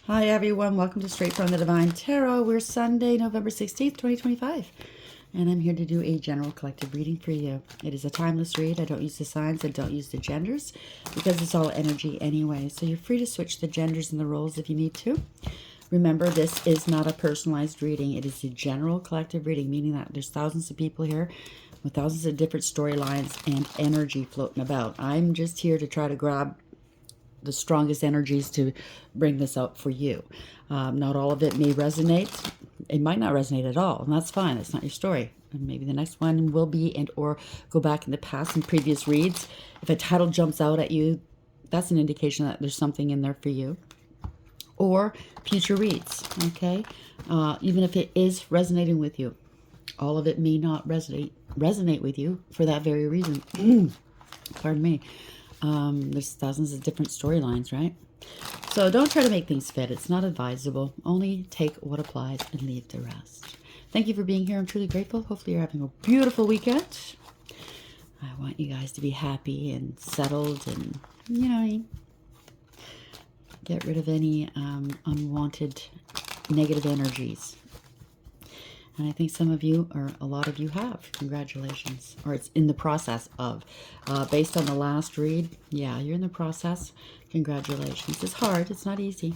Hi everyone, welcome to Straight from the Divine Tarot. We're Sunday, November 16th, 2025. And I'm here to do a general collective reading for you. It is a timeless read. I don't use the signs, I don't use the genders, because it's all energy anyway. So you're free to switch the genders and the roles if you need to. Remember, this is not a personalized reading. It is a general collective reading, meaning that there's thousands of people here with thousands of different storylines and energy floating about. I'm just here to try to grab the strongest energies to bring this out for you. Not all of it may resonate. It might not resonate at all, and that's fine. It's not your story. And maybe the next one will be, and or go back in the past and previous reads. If a title jumps out at you, that's an indication that there's something in there for you. Or future reads, okay? Even if it is resonating with you, all of it may not resonate with you for that very reason. Pardon me. There's thousands of different storylines, right? So don't try to make things fit. It's not advisable. Only take what applies and leave the rest. Thank you for being here. I'm truly grateful. Hopefully you're having a beautiful weekend. I want you guys to be happy and settled and, you know, get rid of any unwanted negative energies. And I think some of you, or a lot of you have. Congratulations. Or it's in the process of. Based on the last read, yeah, you're in the process. Congratulations. It's hard. It's not easy.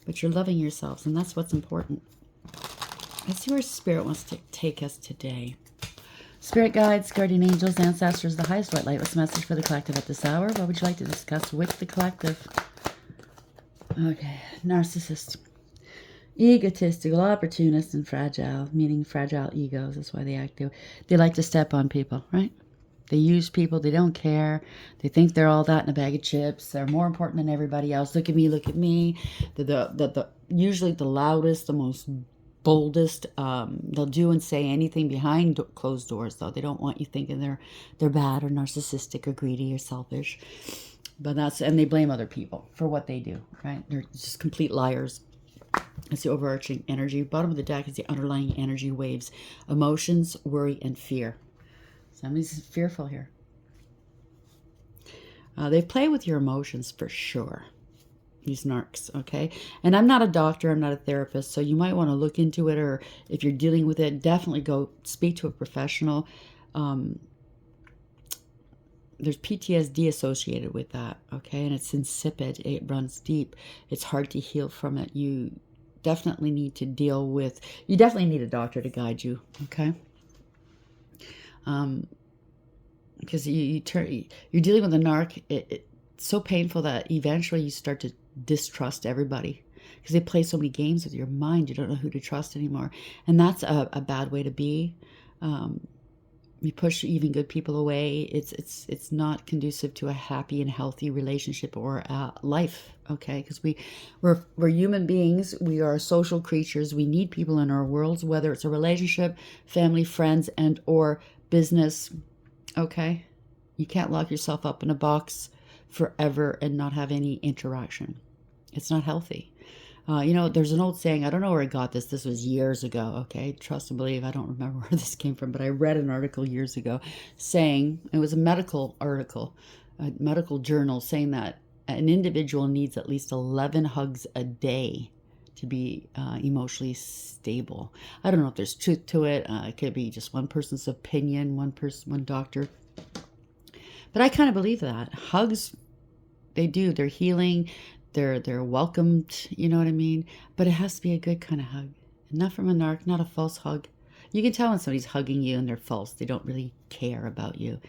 But you're loving yourselves, and that's what's important. Let's see where Spirit wants to take us today. Spirit guides, guardian angels, ancestors, the highest white light. What's the message for the collective at this hour? What would you like to discuss with the collective? Okay, narcissist. Egotistical, opportunist, and fragile, meaning fragile egos. That's why they act. They like to step on people, right? They use people. They don't care. They think they're all that in a bag of chips. They're more important than everybody else. Look at me, look at me. The usually the loudest, the most boldest. They'll do and say anything behind closed doors, though. They don't want you thinking they're bad or narcissistic or greedy or selfish. But and they blame other people for what they do, right? They're just complete liars. It's the overarching energy. Bottom of the deck is the underlying energy waves. Emotions, worry, and fear. Somebody's fearful here. They play with your emotions for sure. These narcs, okay? And I'm not a doctor. I'm not a therapist. So you might want to look into it, or if you're dealing with it, definitely go speak to a professional. There's PTSD associated with that, okay? And it's insipid. It runs deep. It's hard to heal from it. You definitely need to deal with, you definitely need a doctor to guide you, okay? Because you're dealing with a narc. It's so painful that eventually you start to distrust everybody because they play so many games with your mind. You don't know who to trust anymore. And that's a bad way to be. You push even good people away. It's not conducive to a happy and healthy relationship or life, okay? Because we're human beings. We are social creatures. We need people in our worlds, whether it's a relationship, family, friends, and or business, okay? You can't lock yourself up in a box forever and not have any interaction. It's not healthy. You know, there's an old saying, I don't know where I got this. This was years ago, okay? Trust and believe. I don't remember where this came from, but I read an article years ago saying, it was a medical article, a medical journal, saying that an individual needs at least 11 hugs a day to be emotionally stable. I don't know if there's truth to it. It could be just one person's opinion, one doctor. But I kind of believe that. Hugs, they do. They're healing. They're welcomed, you know what I mean? But it has to be a good kind of hug. Not from a narc, not a false hug. You can tell when somebody's hugging you and they're false. They don't really care about you,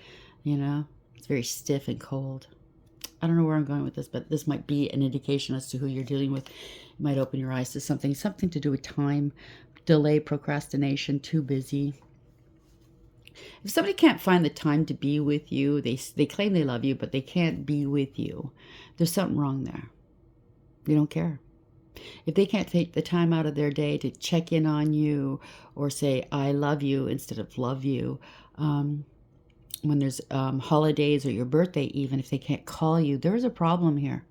you know? It's very stiff and cold. I don't know where I'm going with this, but this might be an indication as to who you're dealing with. It might open your eyes to something to do with time, delay, procrastination, too busy. If somebody can't find the time to be with you, they claim they love you, but they can't be with you, there's something wrong there. They don't care. If they can't take the time out of their day to check in on you or say, I love you instead of love you, when there's holidays or your birthday even, if they can't call you, there is a problem here.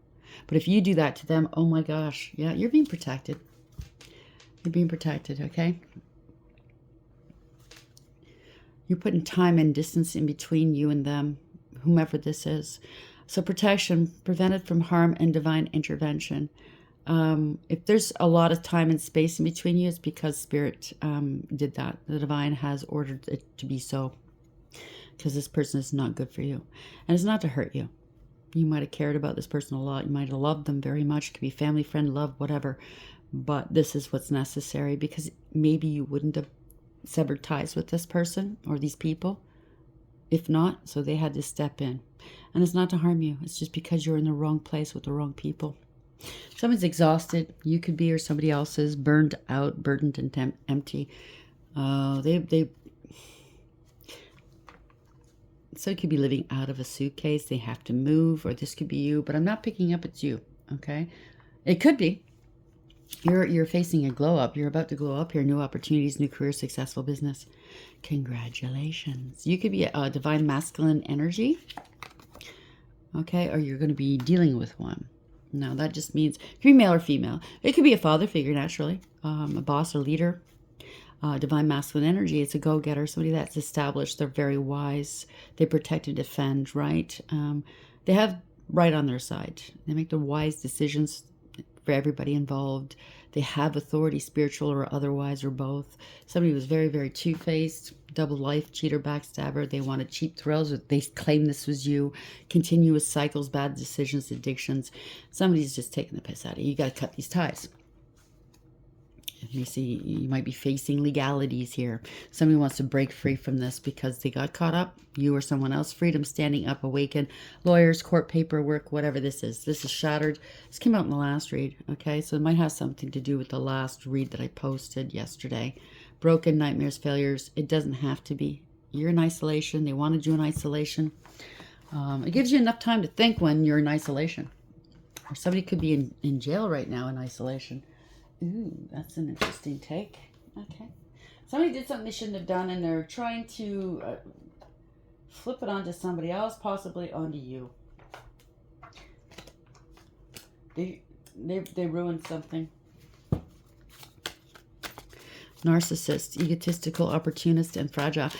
But if you do that to them, oh my gosh, yeah, you're being protected. You're being protected, okay? You're putting time and distance in between you and them, whomever this is. So protection, prevented from harm and divine intervention. If there's a lot of time and space in between you, it's because Spirit did that. The Divine has ordered it to be so. Because this person is not good for you. And it's not to hurt you. You might have cared about this person a lot. You might have loved them very much. It could be family, friend, love, whatever. But this is what's necessary, because maybe you wouldn't have severed ties with this person or these people. If not, so they had to step in. And it's not to harm you. It's just because you're in the wrong place with the wrong people. Someone's exhausted. You could be, or somebody else is burned out, burdened, and empty. So it could be living out of a suitcase. They have to move, or this could be you. But I'm not picking up it's you, okay? It could be. You're facing a glow up. You're about to glow up here. New opportunities, new career, successful business. Congratulations. You could be a divine masculine energy, okay? Or you're going to be dealing with one. Now, that just means it could be male or female. It could be a father figure, naturally, a boss or leader. Divine masculine energy, it's a go-getter, somebody that's established. They're very wise. They protect and defend, right? They have right on their side. They make the wise decisions for everybody involved. They have authority, spiritual or otherwise, or both. Somebody who's very, very two-faced, double life, cheater, backstabber. They wanted cheap thrills. They claim this was you. Continuous cycles, bad decisions, addictions. Somebody's just taking the piss out of you. You got to cut these ties. You see, you might be facing legalities here. Somebody wants to break free from this because they got caught up. You or someone else. Freedom, standing up, awaken. Lawyers, court paperwork, whatever this is. This is shattered. This came out in the last read, okay? So it might have something to do with the last read that I posted yesterday. Broken, nightmares, failures. It doesn't have to be. You're in isolation. They wanted you in isolation. It gives you enough time to think when you're in isolation. Or somebody could be in jail right now in isolation. Ooh, that's an interesting take. Okay. Somebody did something they shouldn't have done, and they're trying to flip it onto somebody else, possibly onto you. They ruined something. Narcissist, egotistical, opportunist, and fragile.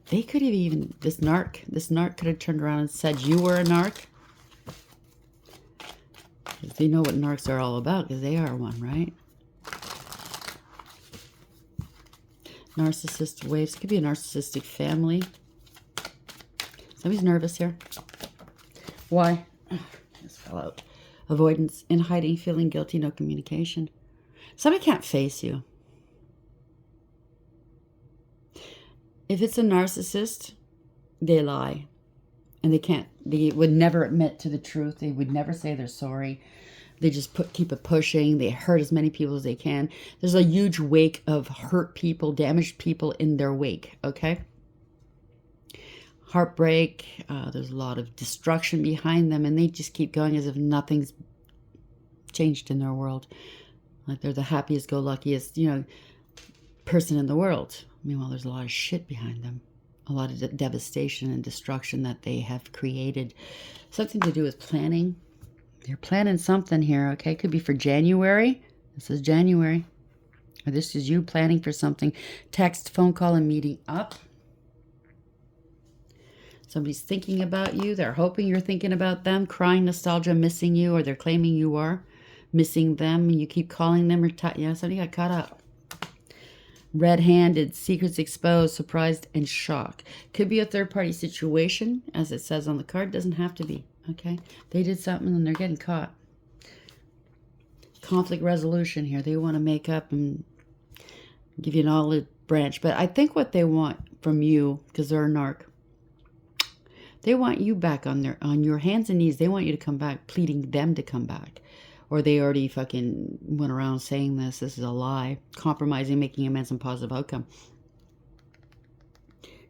They could have even, this narc could have turned around and said you were a narc. They know what narcs are all about, because they are one, right? Narcissist waves. Could be a narcissistic family. Somebody's nervous here. Why? Just fell out. Avoidance, in hiding, feeling guilty, no communication. Somebody can't face you. If it's a narcissist, they lie. And they would never admit to the truth. They would never say they're sorry. They just keep it pushing. They hurt as many people as they can. There's a huge wake of hurt people, damaged people in their wake, okay? Heartbreak. There's a lot of destruction behind them, and they just keep going as if nothing's changed in their world. Like they're the happiest, go-luckiest, person in the world. Meanwhile, there's a lot of shit behind them. A lot of devastation and destruction that they have created. Something to do with planning. You're planning something here, okay? Could be for January. This is January. Or this is you planning for something. Text, phone call, and meeting up. Somebody's thinking about you. They're hoping you're thinking about them. Crying, nostalgia, missing you. Or they're claiming you are missing them. And you keep calling them. Somebody got caught up. Red-handed, secrets exposed, surprised, and shocked. Could be a third-party situation, as it says on the card. Doesn't have to be. Okay, they did something and they're getting caught. Conflict resolution here. They want to make up and give you an olive branch. But I think what they want from you, because they're a narc, they want you back on your hands and knees. They want you to come back, pleading them to come back. Or they already fucking went around saying this is a lie. Compromising, making amends, and positive outcome.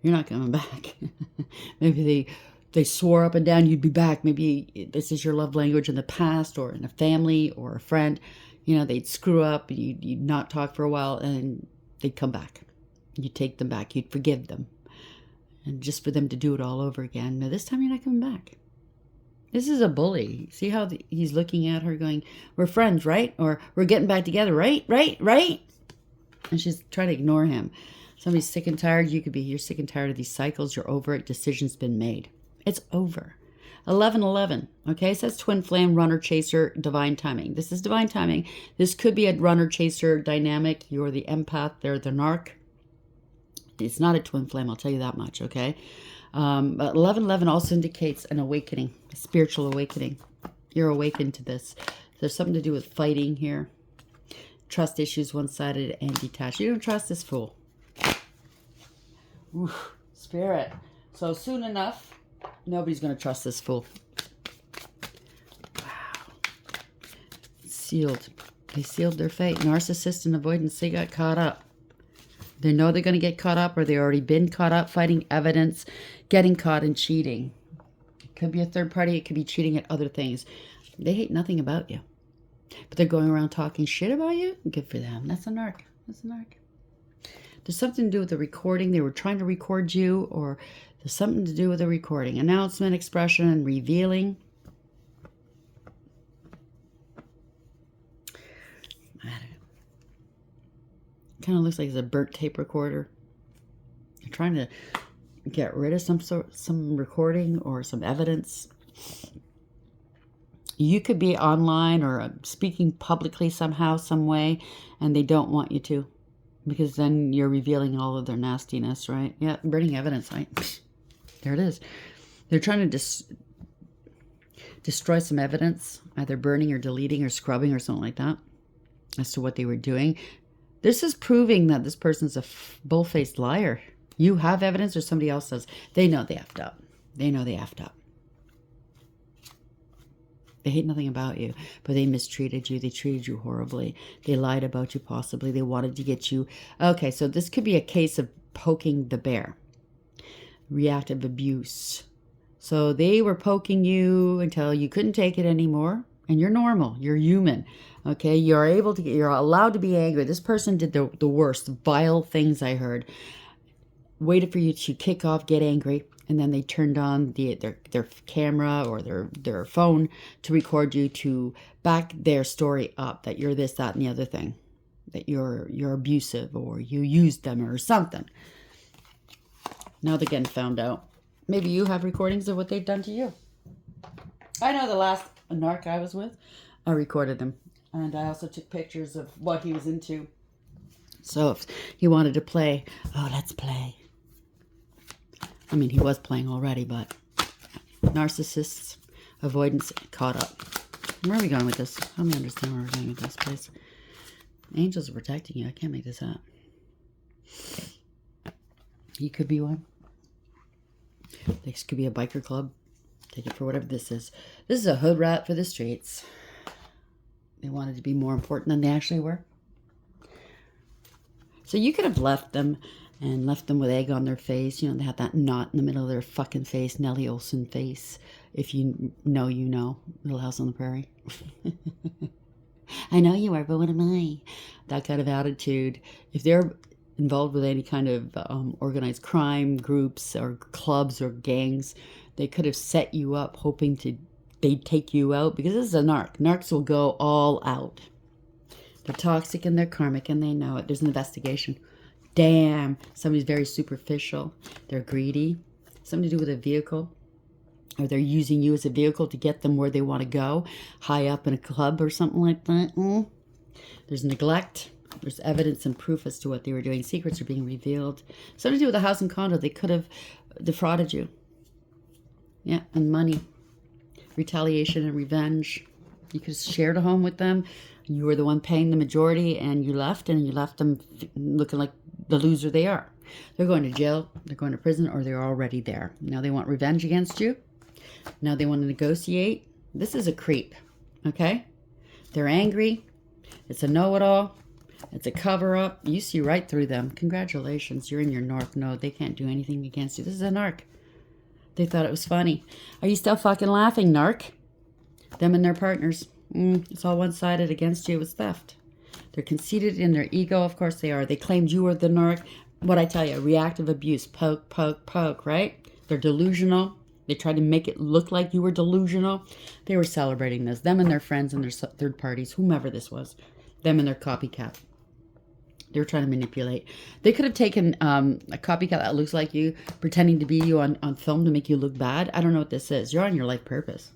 You're not coming back. Maybe they swore up and down you'd be back. Maybe this is your love language in the past, or in a family or a friend. They'd screw up and you'd not talk for a while, and they'd come back. You'd take them back. You'd forgive them. And just for them to do it all over again. Now, this time you're not coming back. This is a bully. See how he's looking at her going, we're friends, right? Or we're getting back together, right? And she's trying to ignore him. Somebody's sick and tired. You're sick and tired of these cycles. You're over it. Decision's been made. It's over. 1111. Okay, it says twin flame, runner, chaser, divine timing. This is divine timing. This could be a runner, chaser dynamic. You're the empath. They're the narc. It's not a twin flame, I'll tell you that much, okay? But 1111 also indicates an awakening, a spiritual awakening. You're awakened to this. There's something to do with fighting here. Trust issues, one-sided and detached. You don't trust this fool. Oof, spirit. So soon enough, nobody's going to trust this fool. Wow. Sealed. They sealed their fate. Narcissist and avoidance, they got caught up. They know they're going to get caught up, or they already been caught up fighting evidence, getting caught in cheating. It could be a third party. It could be cheating at other things. They hate nothing about you. But they're going around talking shit about you? Good for them. That's a narc. That's a narc. There's something to do with the recording. They were trying to record you, or there's something to do with the recording. Announcement, expression, and revealing. Kind of looks like it's a burnt tape recorder. They're trying to get rid of some recording or some evidence. You could be online or speaking publicly somehow, some way, and they don't want you to, because then you're revealing all of their nastiness, right? Yeah, burning evidence, right? There it is. They're trying to destroy some evidence, either burning or deleting or scrubbing or something like that, as to what they were doing. This is proving that this person's a bull-faced liar. You have evidence or somebody else does. They know they effed up. They know they effed up. They hate nothing about you, but they mistreated you. They treated you horribly. They lied about you possibly. They wanted to get you. Okay, so this could be a case of poking the bear. Reactive abuse. So they were poking you until you couldn't take it anymore. And you're normal. You're human. Okay, you're allowed to be angry. This person did the worst, vile things I heard. Waited for you to kick off, get angry, and then they turned on their camera or their phone to record you, to back their story up, that you're this, that, and the other thing. That you're abusive, or you used them or something. Now they're getting found out. Maybe you have recordings of what they've done to you. I know the last narc I was with, I recorded him. And I also took pictures of what he was into. So if he wanted to play, let's play. I mean, he was playing already, but narcissists, avoidance, caught up. Where are we going with this? Help me understand where we're going with this, please. Angels are protecting you. I can't make this up. You could be one. This could be a biker club. Take it for whatever this is. This is a hood rat for the streets. They wanted to be more important than they actually were. So you could have left them with egg on their face. You know, they had that knot in the middle of their fucking face, Nellie Olson face. If you know, you know. Little House on the Prairie. I know you are, but what am I? That kind of attitude. If they're involved with any kind of organized crime groups or clubs or gangs, they could have set you up hoping they'd take you out, because this is a narc. Narcs will go all out. They're toxic and they're karmic, and they know it. There's an investigation. Damn, somebody's very superficial. They're greedy. Something to do with a vehicle. Or they're using you as a vehicle to get them where they want to go. High up in a club or something like that. There's neglect. There's evidence and proof as to what they were doing. Secrets are being revealed. Something to do with a house and condo. They could have defrauded you. Yeah, and money. Retaliation and revenge. You could have shared a home with them. You were the one paying the majority, and you left them looking like the loser they are. They're going to jail, they're going to prison, or they're already there. Now they want revenge against you. Now they want to negotiate. This is a creep, okay? They're angry. It's a know-it-all. It's a cover-up. You see right through them. Congratulations, you're in your narc node. They can't do anything against you. This is a narc. They thought it was funny. Are you still fucking laughing, narc? Them and their partners. It's all one-sided against you. It's theft. They're conceited in their ego. Of course they are. They claimed you were the narc. What'd I tell you? Reactive abuse. Poke, poke, poke, right? They're delusional. They tried to make it look like you were delusional. They were celebrating this. Them and their friends and their third parties, whomever this was. Them and their copycat. They were trying to manipulate. They could have taken a copycat that looks like you, pretending to be you on film to make you look bad. I don't know what this is. You're on your life purpose.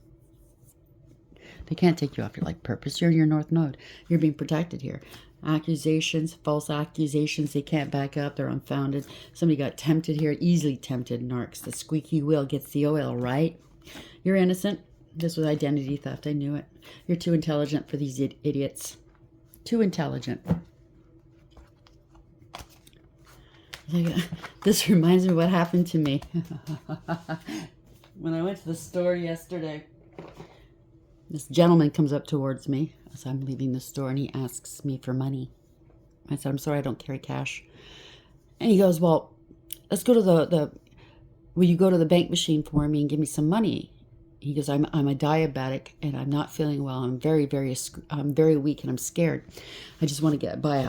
They can't take you off your life purpose. You're in your North Node. You're being protected here. Accusations, false accusations, they can't back up. They're unfounded. Somebody got tempted here, easily tempted, narcs. The squeaky wheel gets the oil, right? You're innocent. This was identity theft. I knew it. You're too intelligent for these idiots. Too intelligent. This reminds me of what happened to me. When I went to the store yesterday, this gentleman comes up towards me as I'm leaving the store, and he asks me for money. I said, I'm sorry, I don't carry cash. And he goes, well, let's go to will you go to the bank machine for me and give me some money? He goes, I'm a diabetic and I'm not feeling well. I'm very weak and I'm scared. I just want to buy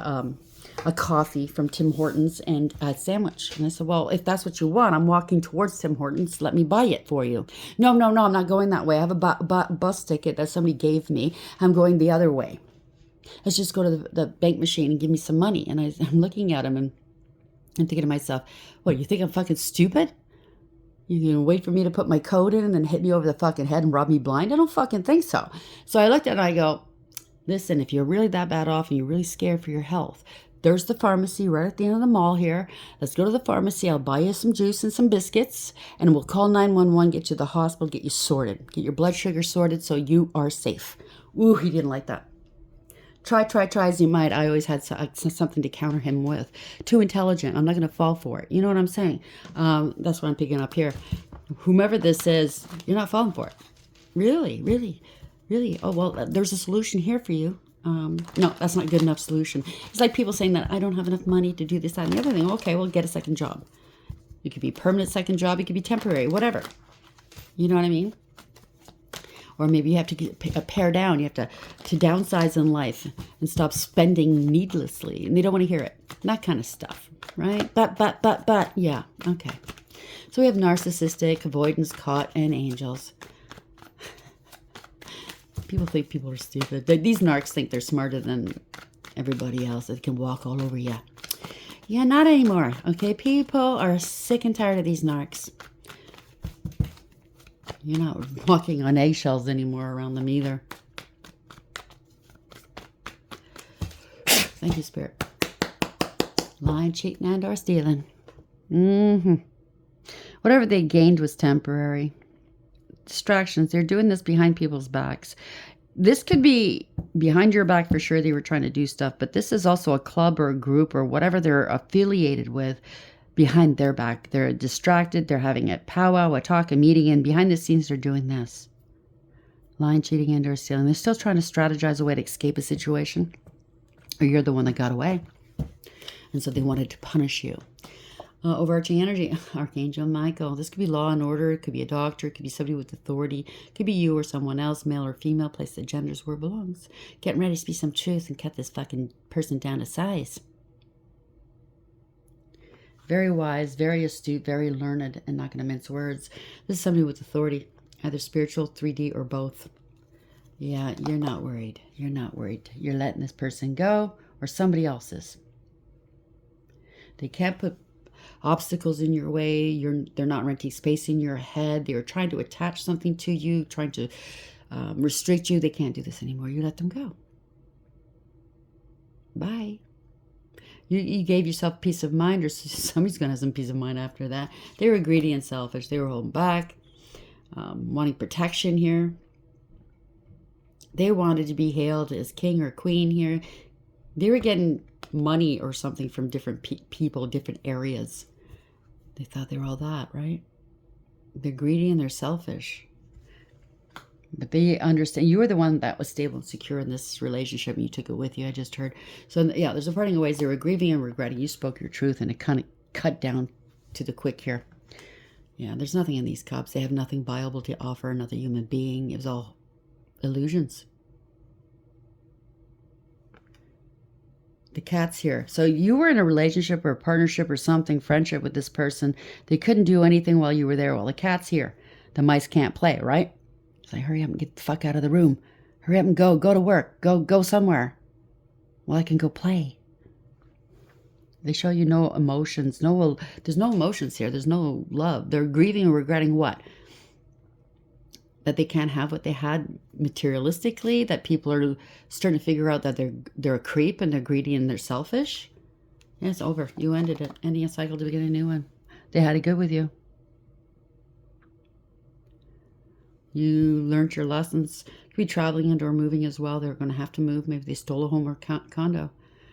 a coffee from Tim Hortons and a sandwich. And I said, well, if that's what you want, I'm walking towards Tim Hortons. Let me buy it for you. No, I'm not going that way. I have a bus ticket that somebody gave me. I'm going the other way. Let's just go to the bank machine and give me some money. And I'm looking at him and I'm thinking to myself, what, you think I'm fucking stupid? You gonna wait for me to put my code in and then hit me over the fucking head and rob me blind? I don't fucking think so. So I looked at it and I go, listen, if you're really that bad off and you're really scared for your health, there's the pharmacy right at the end of the mall here. Let's go to the pharmacy. I'll buy you some juice and some biscuits, and we'll call 911, get you to the hospital, get you sorted. Get your blood sugar sorted so you are safe. Ooh, he didn't like that. Try as you might. I always had something to counter him with. Too intelligent. I'm not going to fall for it. You know what I'm saying? That's what I'm picking up here. Whomever this is, you're not falling for it. Really. Oh, well, there's a solution here for you. No, that's not a good enough solution. It's like people saying that I don't have enough money to do this, that, and the other thing. Okay, well, get a second job. It could be a permanent second job. It could be temporary, whatever. You know what I mean? Or maybe you have to pare down. You have to downsize in life and stop spending needlessly. And they don't want to hear it. That kind of stuff, right? But, yeah, okay. So we have narcissistic, avoidance, caught, and angels. People think people are stupid. These narcs think they're smarter than everybody else. They can walk all over you. Yeah, not anymore, okay? People are sick and tired of these narcs. You're not walking on eggshells anymore around them either. Thank you, Spirit. Lying, cheating, and or stealing. Whatever they gained was temporary. Distractions. They're doing this behind people's backs. This could be behind your back for sure. They were trying to do stuff, but this is also a club or a group or whatever they're affiliated with. Behind their back, they're distracted, they're having a powwow, a talk, a meeting, and behind the scenes they're doing this. Lying, cheating, and or stealing. They're still trying to strategize a way to escape a situation, or you're the one that got away. And so they wanted to punish you. Overarching energy, Archangel Michael. This could be law and order, it could be a doctor, it could be somebody with authority, it could be you or someone else, male or female, place the genders where it belongs. Getting ready to speak some truth and cut this fucking person down to size. Very wise, very astute, very learned, and not going to mince words. This is somebody with authority, either spiritual, 3D, or both. Yeah, you're not worried. You're not worried. You're letting this person go, or somebody else's. They can't put obstacles in your way. They're not renting space in your head. They're trying to attach something to you, trying to restrict you. They can't do this anymore. You let them go. Bye. You gave yourself peace of mind, or somebody's going to have some peace of mind after that. They were greedy and selfish. They were holding back, wanting protection here. They wanted to be hailed as king or queen here. They were getting money or something from different people, different areas. They thought they were all that, right? They're greedy and they're selfish. But they understand. You were the one that was stable and secure in this relationship, and you took it with you. I just heard. So, yeah, there's a parting of ways. They were grieving and regretting. You spoke your truth, and it kind of cut down to the quick here. Yeah, there's nothing in these cups. They have nothing viable to offer another human being. It was all illusions. The cat's here. So you were in a relationship or a partnership or something, friendship with this person. They couldn't do anything while you were there. Well, the cat's here. The mice can't play, right? So hurry up and get the fuck out of the room. Hurry up and go to work. Go somewhere. Well, I can go play. They show you no emotions. There's no emotions here. There's no love. They're grieving and regretting what? That they can't have what they had materialistically, that people are starting to figure out that they're a creep and they're greedy and they're selfish. Yeah, it's over. You ended it. Ending a cycle to begin a new one. They had it good with you. You learned your lessons. You could be traveling and or moving as well. They're going to have to move. Maybe they stole a home or condo.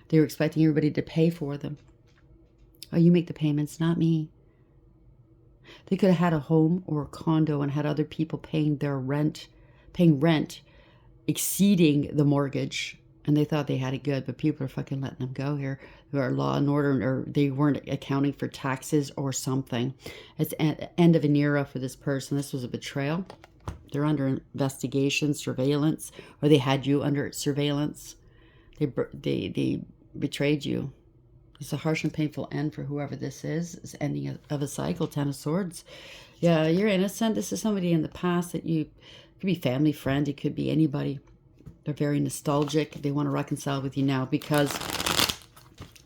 They were expecting everybody to pay for them. Oh, you make the payments, not me. They could have had a home or a condo and had other people paying rent exceeding the mortgage. And they thought they had it good, but people are fucking letting them go here. There are law and order, or they weren't accounting for taxes or something. It's end of an era for this person. This was a betrayal. They're under investigation, surveillance, or they had you under surveillance. They betrayed you. It's a harsh and painful end for whoever this is. It's ending of a cycle. 10 of Swords. Yeah, you're innocent. This is somebody in the past that it could be family, friend. It could be anybody. They're very nostalgic. They want to reconcile with you now because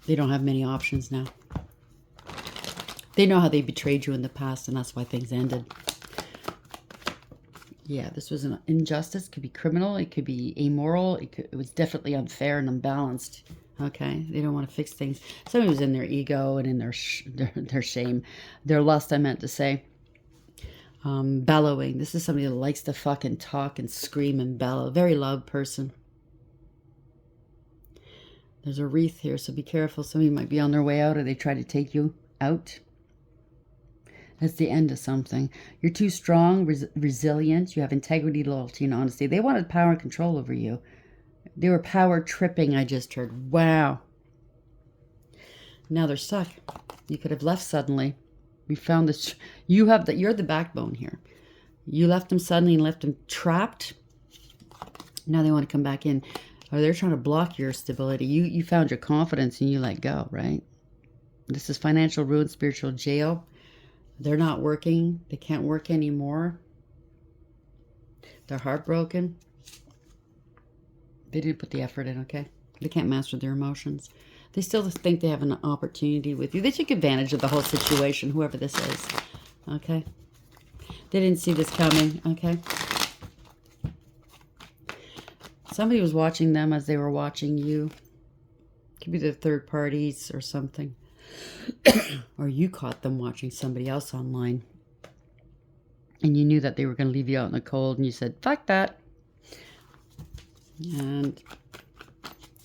they don't have many options now. They know how they betrayed you in the past, and that's why things ended. Yeah, this was an injustice. It could be criminal. It could be amoral. It was definitely unfair and unbalanced. Okay, they don't want to fix things. Somebody was in their ego and in their shame, their lust. I meant to say, bellowing. This is somebody that likes to fucking talk and scream and bellow. Very loud person. There's a wreath here, so be careful. Somebody might be on their way out, or they try to take you out. That's the end of something. You're too strong, resilient. You have integrity, loyalty, and honesty. They wanted power and control over you. They were power tripping, I just heard. Wow. Now they're stuck. You could have left suddenly. We found this. You're the backbone here. You left them suddenly and left them trapped. Now they want to come back in. Or they're trying to block your stability. You found your confidence and you let go, right? This is financial ruin, spiritual jail. They're not working. They can't work anymore. They're heartbroken. They didn't put the effort in, okay? They can't master their emotions. They still think they have an opportunity with you. They took advantage of the whole situation, whoever this is, okay? They didn't see this coming, okay? Somebody was watching them as they were watching you. Could be the third parties or something. Or you caught them watching somebody else online. And you knew that they were going to leave you out in the cold. And you said, fuck that. And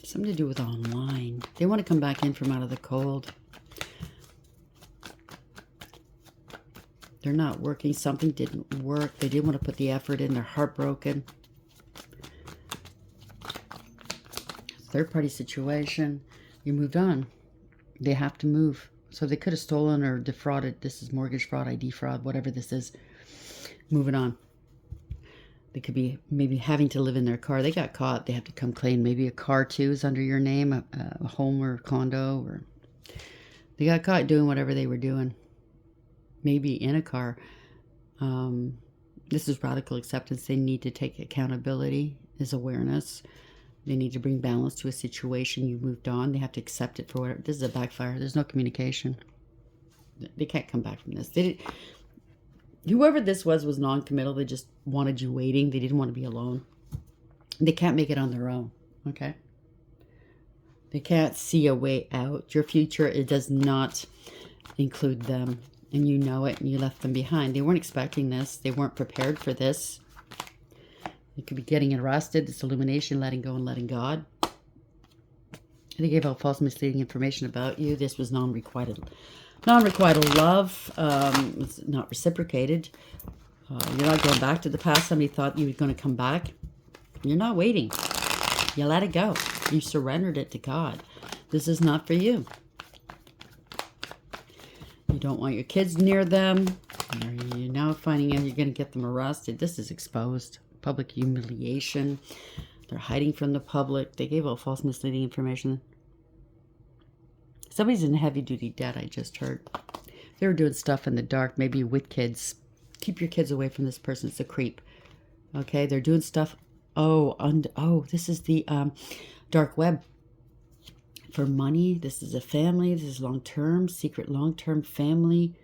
something to do with online. They want to come back in from out of the cold. They're not working. Something didn't work. They didn't want to put the effort in. They're heartbroken. Third party situation. You moved on. They have to move. So they could have stolen or defrauded. This is mortgage fraud, ID fraud, whatever this is. Moving on. They could be maybe having to live in their car. They got caught. They have to come clean. Maybe a car too is under your name, a home or a condo. Or they got caught doing whatever they were doing. Maybe in a car. This is radical acceptance. They need to take accountability, is awareness. They need to bring balance to a situation. You moved on. They have to accept it for whatever. This is a backfire. There's no communication. They can't come back from this. Whoever this was non-committal. They just wanted you waiting. They didn't want to be alone. They can't make it on their own. Okay? They can't see a way out. Your future, it does not include them. And you know it, and you left them behind. They weren't expecting this. They weren't prepared for this. You could be getting arrested. It's illumination, letting go and letting God. They gave out false misleading information about you. This was non-requited love. It's not reciprocated. You're not going back to the past. Somebody thought you were going to come back. You're not waiting. You let it go. You surrendered it to God. This is not for you. You don't want your kids near them. You're now finding out you're going to get them arrested. This is exposed. Public humiliation. They're hiding from the public. They gave out false misleading information. Somebody's in heavy-duty debt, I just heard. They were doing stuff in the dark, maybe with kids. Keep your kids away from this person. It's a creep. Okay, they're doing stuff. Oh, this is the dark web. For money, this is a family. This is long-term, secret long-term family.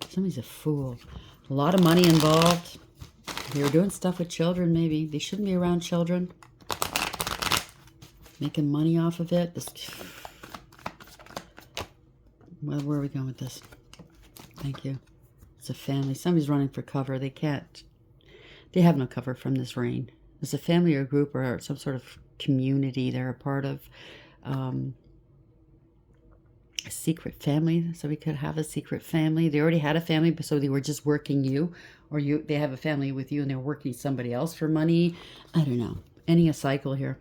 Somebody's a fool. A lot of money involved. They were doing stuff with children, maybe. They shouldn't be around children. Making money off of it. Well, where are we going with this? Thank you. It's a family. Somebody's running for cover. They can't. They have no cover from this rain. It's a family or a group or some sort of community they're a part of. A secret family. So we could have a secret family. They already had a family, but so they were just working you. Or they have a family with you and they're working somebody else for money. I don't know. Ending a cycle here.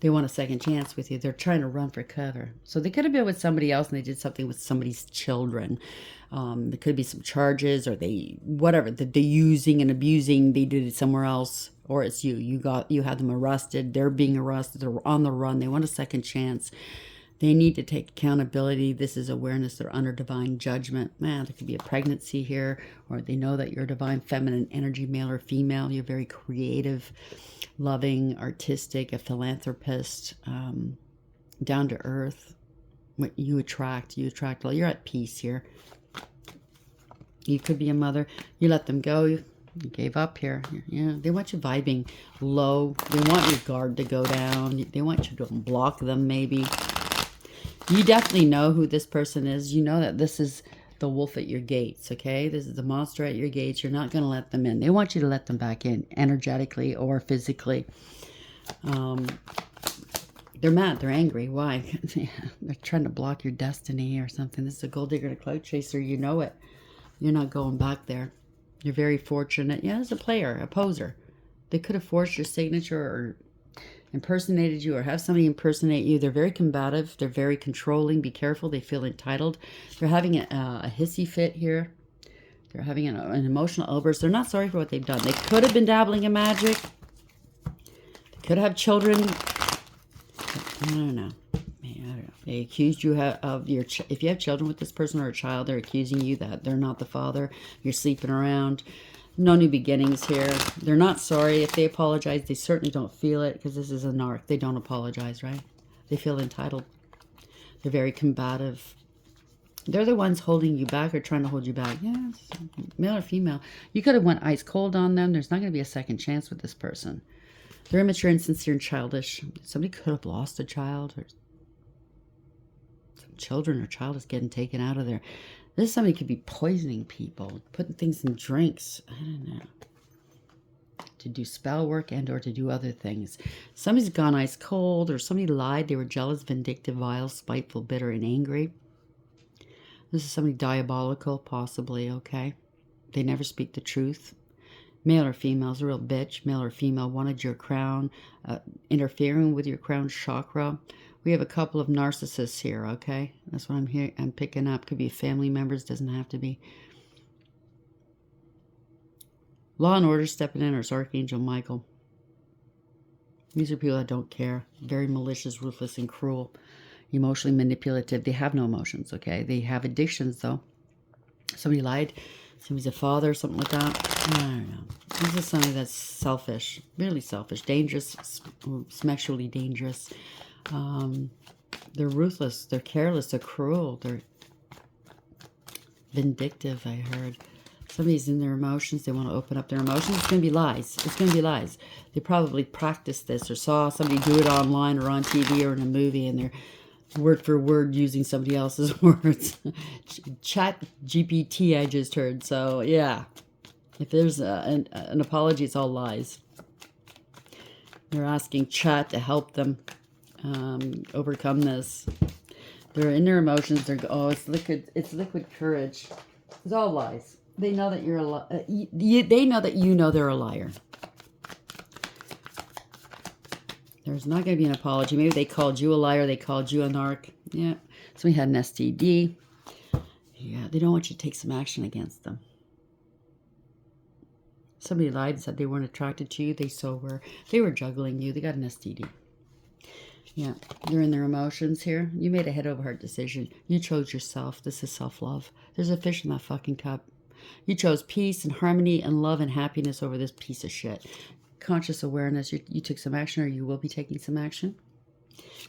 They want a second chance with you. They're trying to run for cover. So they could have been with somebody else and they did something with somebody's children. There could be some charges or whatever, the using and abusing, they did it somewhere else. Or it's you. You had them arrested. They're being arrested. They're on the run. They want a second chance. They need to take accountability. This is awareness. They're under divine judgment. Man, there could be a pregnancy here, or they know that you're divine feminine energy, male or female. You're very creative, loving, artistic, a philanthropist, down to earth. What you attract. Well, you're at peace here. You could be a mother. You let them go. You gave up here. Yeah, they want you vibing low. They want your guard to go down. They want you to block them, maybe. You definitely know who this person is. You know that this is the wolf at your gates, okay? This is the monster at your gates. You're not going to let them in. They want you to let them back in, energetically or physically. They're mad. They're angry. Why? They're trying to block your destiny or something. This is a gold digger and a cloud chaser. You know it. You're not going back there. You're very fortunate. Yeah, as a player, a poser. They could have forged your signature or impersonated you or have somebody impersonate you. They're very combative. They're very controlling. Be careful. They feel entitled. They're having a hissy fit here. They're having an emotional outburst. They're not sorry for what they've done. They could have been dabbling in magic. They could have children. I don't know. They accused you of your... If you have children with this person or a child, they're accusing you that they're not the father. You're sleeping around. No new beginnings here. They're not sorry. If they apologize, they certainly don't feel it because this is a narc. They don't apologize, right? They feel entitled. They're very combative. They're the ones holding you back or trying to hold you back. Yes, male or female. You could have went ice cold on them. There's not going to be a second chance with this person. They're immature, insincere, and childish. Somebody could have lost a child or some children or child is getting taken out of there. This somebody could be poisoning people, putting things in drinks. I don't know. To do spell work and or to do other things. Somebody's gone ice cold or somebody lied. They were jealous, vindictive, vile, spiteful, bitter, and angry. This is somebody diabolical, possibly, okay? They never speak the truth. Male or female is a real bitch. Male or female wanted your crown, interfering with your crown chakra. We have a couple of narcissists here, okay? That's what I'm picking up. Could be family members, doesn't have to be. Law and order stepping in, or it's Archangel Michael. These are people that don't care. Very malicious, ruthless, and cruel. Emotionally manipulative. They have no emotions, okay? They have addictions, though. Somebody lied. Somebody's a father, something like that. I don't know. This is somebody that's selfish. Really selfish. Dangerous. Sexually dangerous. They're ruthless. They're careless. They're cruel. They're vindictive, I heard. Somebody's in their emotions. They want to open up their emotions. It's going to be lies. It's going to be lies. They probably practiced this or saw somebody do it online or on TV or in a movie, and they're word for word using somebody else's words. Chat GPT, I just heard. So, yeah. If there's an apology, it's all lies. They're asking chat to help them overcome this. They're in their emotions. It's liquid courage. It's all lies. They know that you're a they know that you know they're a liar. There's not going to be an apology. Maybe they called you a liar. They called you a narc. Yeah. Somebody had an STD. Yeah. They don't want you to take some action against them. Somebody lied and said they weren't attracted to you. They so were. They were juggling you. They got an STD. Yeah. They're in their emotions here. You made a head over heart decision. You chose yourself. This is self-love. There's a fish in that fucking cup. You chose peace and harmony and love and happiness over this piece of shit. Conscious awareness. You took some action, or you will be taking some action.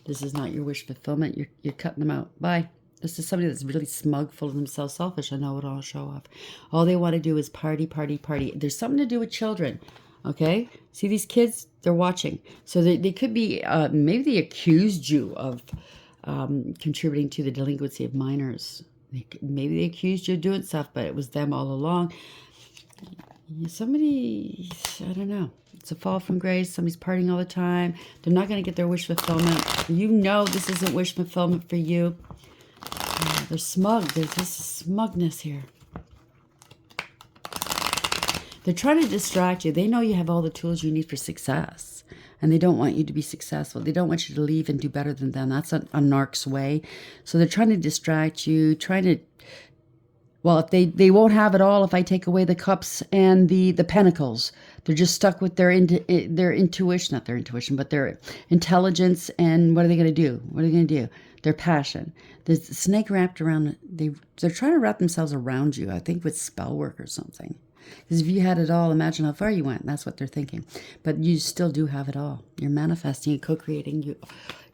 This is not your wish fulfillment. You're cutting them out. Bye. This is somebody that's really smug, full of themselves, selfish. I know it all, show off. All they want to do is party, party, party. There's something to do with children, okay? See these kids? They're watching. So they could be, maybe they accused you of contributing to the delinquency of minors. Maybe they accused you of doing stuff, but it was them all along. Somebody, I don't know. It's a fall from grace. Somebody's partying all the time. They're not going to get their wish fulfillment. You know this isn't wish fulfillment for you. They're smug. There's this smugness here. They're trying to distract you. They know you have all the tools you need for success. And they don't want you to be successful. They don't want you to leave and do better than them. That's a narc's way. So they're trying to distract you, trying to... Well, if they won't have it all if I take away the cups and the pentacles. They're just stuck with their intuition, not their intuition, but their intelligence. And what are they going to do? What are they going to do? Their passion. There's a snake wrapped around. They're trying to wrap themselves around you, I think with spell work or something. Because if you had it all, imagine how far you went. That's what they're thinking. But you still do have it all. You're manifesting and co-creating.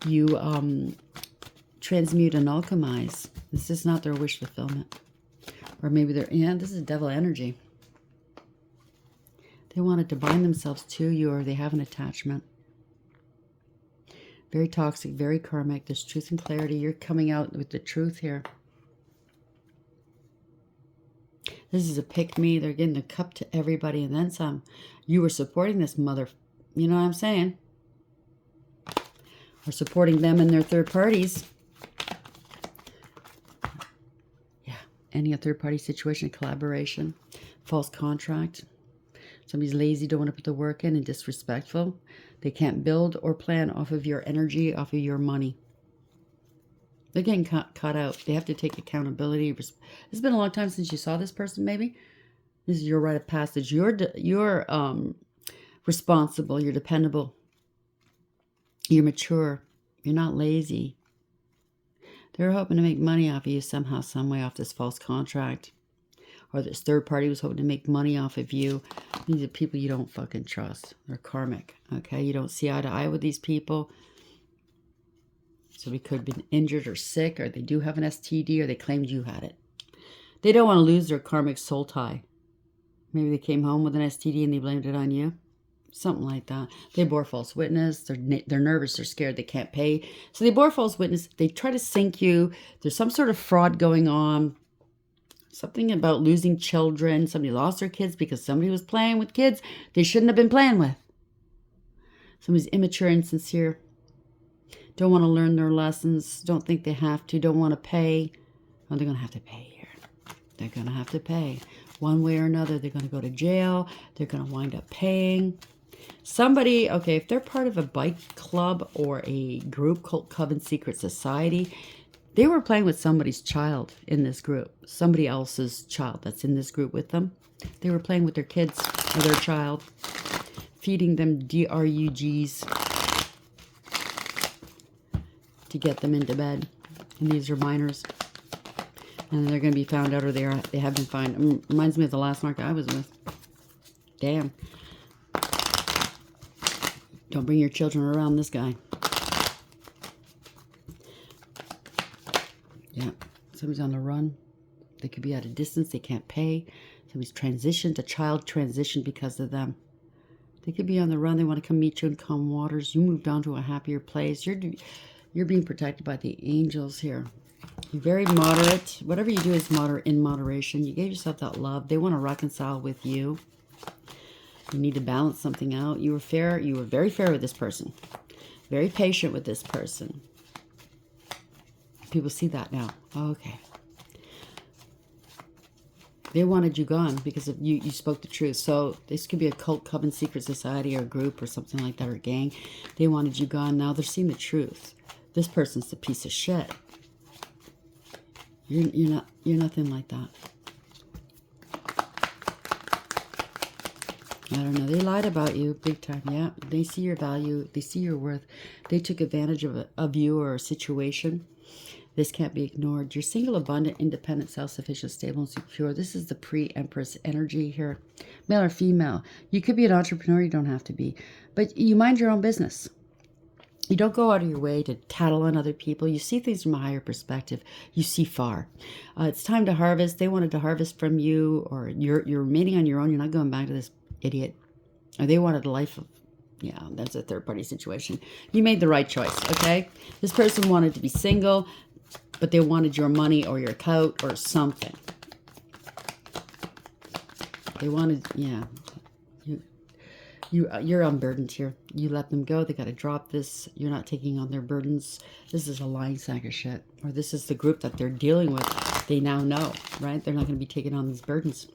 You transmute and alchemize. This is not their wish fulfillment. Or maybe this is devil energy. They wanted to bind themselves to you, or they have an attachment. Very toxic, very karmic. There's truth and clarity. You're coming out with the truth here. This is a pick-me. They're getting the cup to everybody and then some. You were supporting this mother. You know what I'm saying? Or supporting them and their third parties. Any third-party situation, collaboration, false contract. Somebody's lazy, don't want to put the work in, and disrespectful. They can't build or plan off of your energy, off of your money. They're getting caught out. They have to take accountability. It's been a long time since you saw this person, maybe. This is your rite of passage. You're responsible. You're dependable. You're mature. You're not lazy. They're hoping to make money off of you somehow, some way, off this false contract. Or this third party was hoping to make money off of you. These are people you don't fucking trust. They're karmic, okay? You don't see eye to eye with these people. So we could have been injured or sick, or they do have an STD, or they claimed you had it. They don't want to lose their karmic soul tie. Maybe they came home with an STD and they blamed it on you. Something like that. They bore false witness. They're nervous. They're scared. They can't pay. So they bore false witness. They try to sink you. There's some sort of fraud going on. Something about losing children. Somebody lost their kids because somebody was playing with kids they shouldn't have been playing with. Somebody's immature, insincere. Don't want to learn their lessons. Don't think they have to. Don't want to pay. Oh, they're going to have to pay here. They're going to have to pay. One way or another, they're going to go to jail. They're going to wind up paying. Somebody, okay, if they're part of a bike club or a group called Coven Secret Society, they were playing with somebody's child in this group. Somebody else's child that's in this group with them. They were playing with their kids or their child, feeding them drugs to get them into bed. And these are minors. And they're going to be found out, or they have been found. Reminds me of the last Narc I was with. Damn. Don't bring your children around this guy. Yeah. Somebody's on the run. They could be at a distance. They can't pay. Somebody's transitioned. A child transitioned because of them. They could be on the run. They want to come meet you in calm waters. You moved on to a happier place. You're being protected by the angels here. You're very moderate. Whatever you do is in moderation. You gave yourself that love. They want to reconcile with you. You need to balance something out. You were fair. You were very fair with this person. Very patient with this person. People see that now. Okay. They wanted you gone because of you spoke the truth. So this could be a cult, coven, secret society, or a group or something like that, or a gang. They wanted you gone. Now they're seeing the truth. This person's a piece of shit. You're nothing like that. I don't know. They lied about you big time. Yeah, they see your value. They see your worth. They took advantage of you or a situation. This can't be ignored. You're single, abundant, independent, self-sufficient, stable, and secure. This is the pre-empress energy here. Male or female. You could be an entrepreneur. You don't have to be. But you mind your own business. You don't go out of your way to tattle on other people. You see things from a higher perspective. You see far. It's time to harvest. They wanted to harvest from you, or you're remaining on your own. You're not going back to this idiot. Or they wanted a life of, yeah, that's a third-party situation. You made the right choice, okay? This person wanted to be single, but they wanted your money or your clout or something. They wanted, yeah. You're unburdened here. You let them go. They got to drop this. You're not taking on their burdens. This is a lying sack of shit. Or this is the group that they're dealing with. They now know, right? They're not going to be taking on these burdens.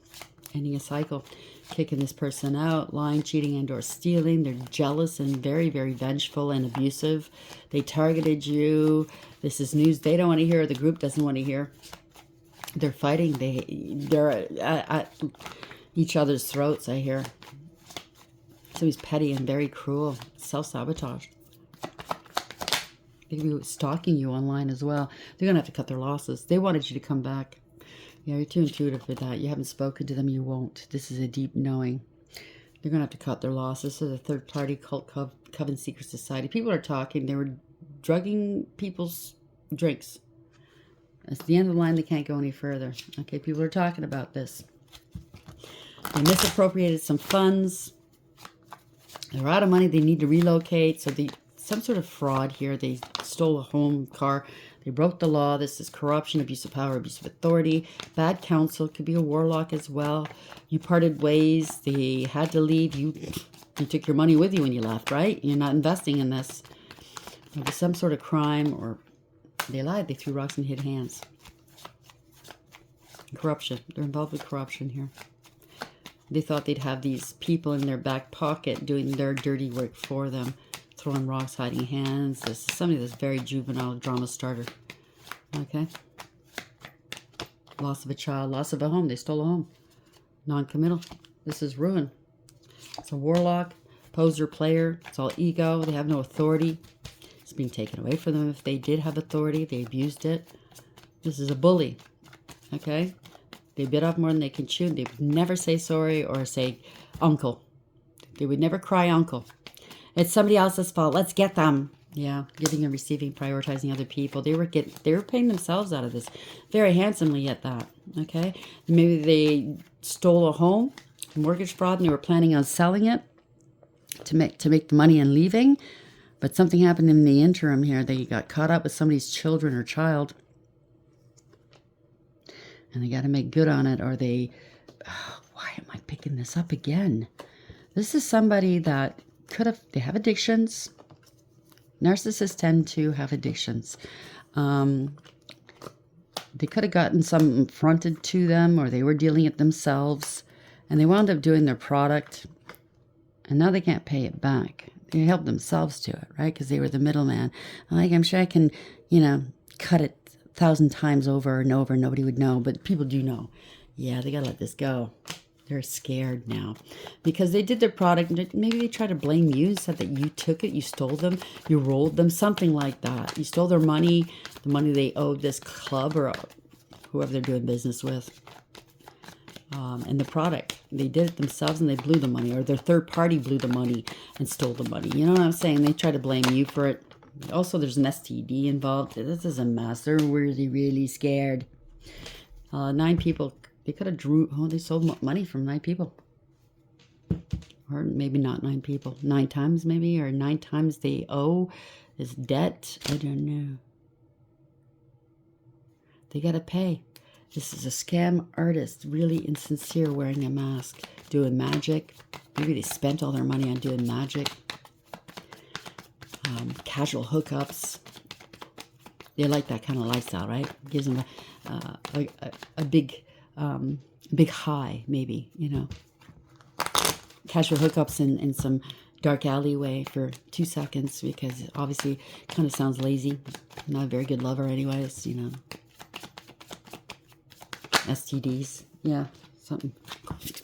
Ending a cycle. Kicking this person out. Lying, cheating, and or stealing. They're jealous and very, very vengeful and abusive. They targeted you. This is news they don't want to hear. The group doesn't want to hear. They're fighting. They're at each other's throats, I hear. So he's petty and very cruel. Self-sabotage. They could be stalking you online as well. They're going to have to cut their losses. They wanted you to come back. Yeah, you're too intuitive for that. You haven't spoken to them. You won't. This is a deep knowing. They're going to have to cut their losses. So the third-party cult coven secret society. People are talking. They were drugging people's drinks. That's the end of the line. They can't go any further. Okay, people are talking about this. They misappropriated some funds. They're out of money. They need to relocate. So some sort of fraud here. They stole a home, car. They broke the law. This is corruption, abuse of power, abuse of authority. Bad counsel. Could be a warlock as well. You parted ways. They had to leave. You took your money with you when you left, right? You're not investing in this. There was some sort of crime, or they lied. They threw rocks and hid hands. Corruption. They're involved with corruption here. They thought they'd have these people in their back pocket doing their dirty work for them. Throwing rocks, hiding hands. This is somebody that's very juvenile, drama starter. Okay? Loss of a child, loss of a home. They stole a home. Non-committal. This is ruin. It's a warlock, poser player. It's all ego. They have no authority. It's being taken away from them. If they did have authority, they abused it. This is a bully. Okay? They bit off more than they can chew. They would never say sorry or say uncle. They would never cry uncle. It's somebody else's fault. Let's get them. Yeah, giving and receiving, prioritizing other people. They were paying themselves out of this very handsomely at that. Okay, maybe they stole a home, mortgage fraud, and they were planning on selling it to make the money and leaving. But something happened in the interim here. They got caught up with somebody's children or child. And they got to make good on it, or they... Oh, why am I picking this up again? This is somebody that could have... They have addictions. Narcissists tend to have addictions. They could have gotten some fronted to them, or they were dealing it themselves. And they wound up doing their product. And now they can't pay it back. They helped themselves to it, right? Because they were the middleman. I'm sure I can, cut it 1,000 times over and over, nobody would know, but people do know. Yeah, they gotta let this go. They're scared now because they did their product. Maybe they try to blame you, said that you took it, you stole them, you rolled them, something like that. You stole their money, the money they owed this club or whoever they're doing business with, and the product. They did it themselves and they blew the money, or their third party blew the money and stole the money. You know what I'm saying? They try to blame you for it. Also, there's an STD involved. This is a mess. They're really, really scared. 9 people. They could have they sold money from 9 people. Or maybe not 9 people. 9 times maybe, or 9 times they owe this debt. I don't know. They got to pay. This is a scam artist, really insincere, wearing a mask, doing magic. Maybe they spent all their money on doing magic. Casual hookups. They like that kind of lifestyle, right? Gives them a big high, maybe, Casual hookups in some dark alleyway for 2 seconds, because obviously kind of sounds lazy. Not a very good lover anyways, STDs. Yeah, something.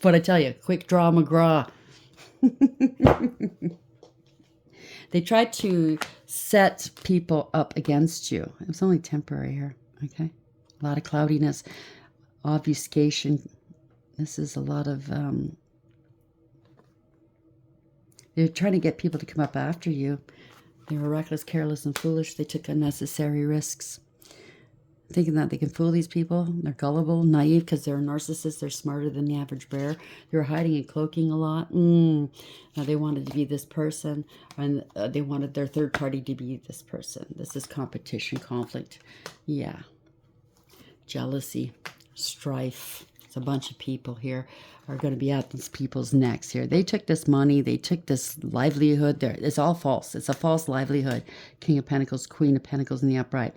But I tell you, quick draw McGraw. They tried to set people up against you. It was only temporary here, okay? A lot of cloudiness, obfuscation. This is a lot of... they're trying to get people to come up after you. They were reckless, careless, and foolish. They took unnecessary risks, thinking that they can fool these people. They're gullible, naive, because they're narcissists. They're smarter than the average bear. They were hiding and cloaking a lot. Now they wanted to be this person, and they wanted their third party to be this person. This is competition, conflict. Yeah. Jealousy, strife. It's a bunch of people here are going to be at these people's necks here. They took this money. They took this livelihood. It's all false. It's a false livelihood. King of Pentacles, Queen of Pentacles in the upright.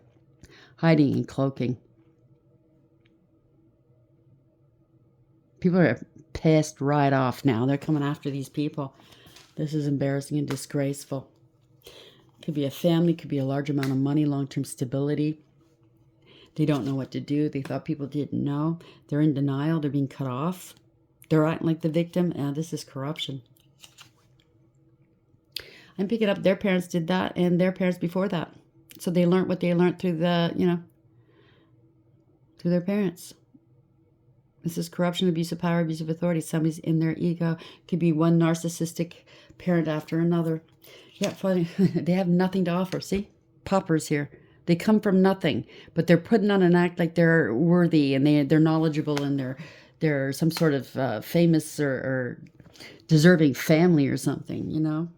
Hiding and cloaking. People are pissed right off now. They're coming after these people. This is embarrassing and disgraceful. Could be a family. Could be a large amount of money. Long-term stability. They don't know what to do. They thought people didn't know. They're in denial. They're being cut off. They're acting like the victim. This is corruption. I'm picking up their parents did that and their parents before that. So they learned what they learned through through their parents. This is corruption, abuse of power, abuse of authority. Somebody's in their ego. Could be one narcissistic parent after another. Yeah, funny. They have nothing to offer. See? Paupers here. They come from nothing, but they're putting on an act like they're worthy and they're knowledgeable and they're some sort of famous or deserving family or something, you know?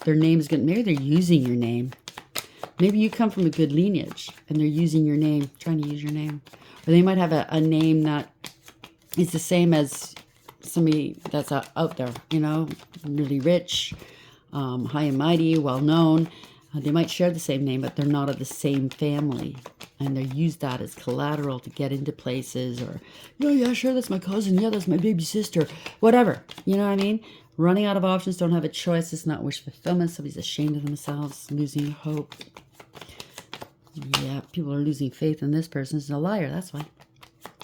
Their name's good. Maybe they're using your name. Maybe you come from a good lineage and they're using your name, trying to use your name. Or they might have a name that is the same as somebody that's out there, you know, really rich, high and mighty, well-known. They might share the same name, but they're not of the same family. And they use that as collateral to get into places or, yeah, sure, that's my cousin. Yeah, that's my baby sister. Whatever. You know what I mean? Running out of options, don't have a choice. It's not wish fulfillment. Somebody's ashamed of themselves, losing hope. Yeah, people are losing faith in this person. Is a liar. That's why.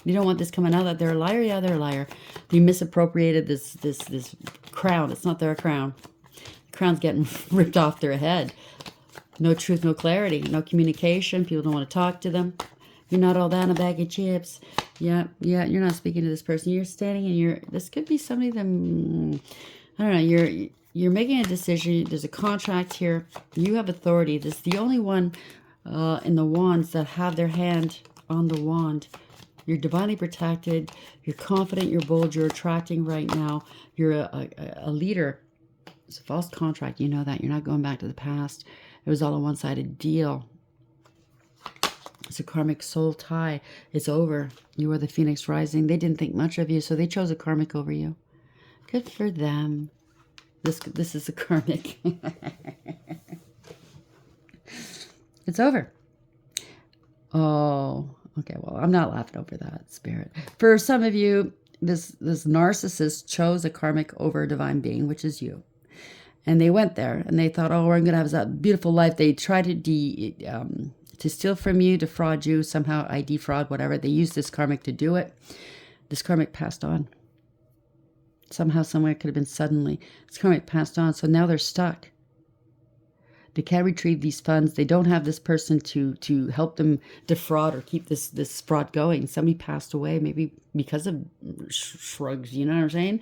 You don't want this coming out that they're a liar. Yeah, they're a liar. They misappropriated this crown. It's not their crown. The crown's getting ripped off their head. No truth, no clarity, no communication. People don't want to talk to them. You're not all that in a bag of chips. Yeah, you're not speaking to this person. You're standing and this could be somebody that, I don't know, you're making a decision. There's a contract here. You have authority. This is the only one in the wands that have their hand on the wand. You're divinely protected. You're confident. You're bold. You're attracting right now. You're a leader. It's a false contract. You know that. You're not going back to the past. It was all a one-sided deal. It's a karmic soul tie. It's over. You are the phoenix rising. They didn't think much of you, so they chose a karmic over you. Good for them. This is a karmic. It's over. Oh, okay. Well, I'm not laughing over that, Spirit. For some of you, this narcissist chose a karmic over a divine being, which is you. And they went there and they thought, oh, we're going to have a beautiful life. They tried to steal from you, defraud you. Somehow I defraud, whatever. They used this karmic to do it. This karmic passed on. Somehow, somewhere, it could have been suddenly. This karmic passed on. So now they're stuck. They can't retrieve these funds. They don't have this person to help them defraud or keep this fraud going. Somebody passed away, maybe because of shrugs, you know what I'm saying?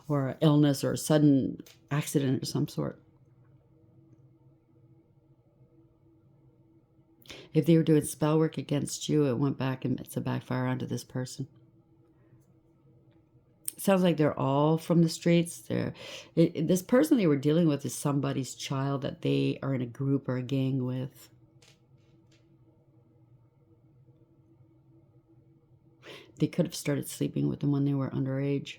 Or illness or a sudden accident of some sort. If they were doing spell work against you, it went back and it's a backfire onto this person. Sounds like they're all from the streets. This person they were dealing with is somebody's child that they are in a group or a gang with. They could have started sleeping with them when they were underage.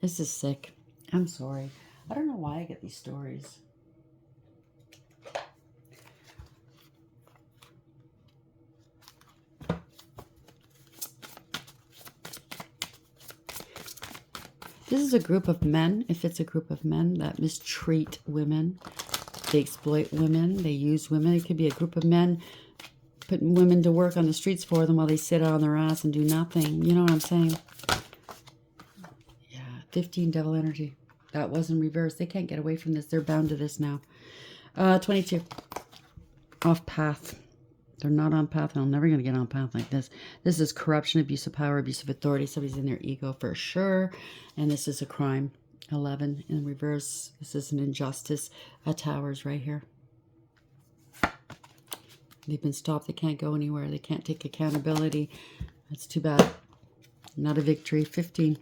This is sick. I'm sorry. I don't know why I get these stories. This is a group of men, if it's a group of men that mistreat women. They exploit women. They use women. It could be a group of men putting women to work on the streets for them while they sit on their ass and do nothing. You know what I'm saying? Yeah, 15 devil energy. That was in reverse. They can't get away from this. They're bound to this now. 22. Off path. They're not on path, and I'm never going to get on path like this. This is corruption, abuse of power, abuse of authority. Somebody's in their ego for sure, and this is a crime. 11 in reverse. This is an injustice. A Tower's right here. They've been stopped. They can't go anywhere. They can't take accountability. That's too bad. Not a victory. 15.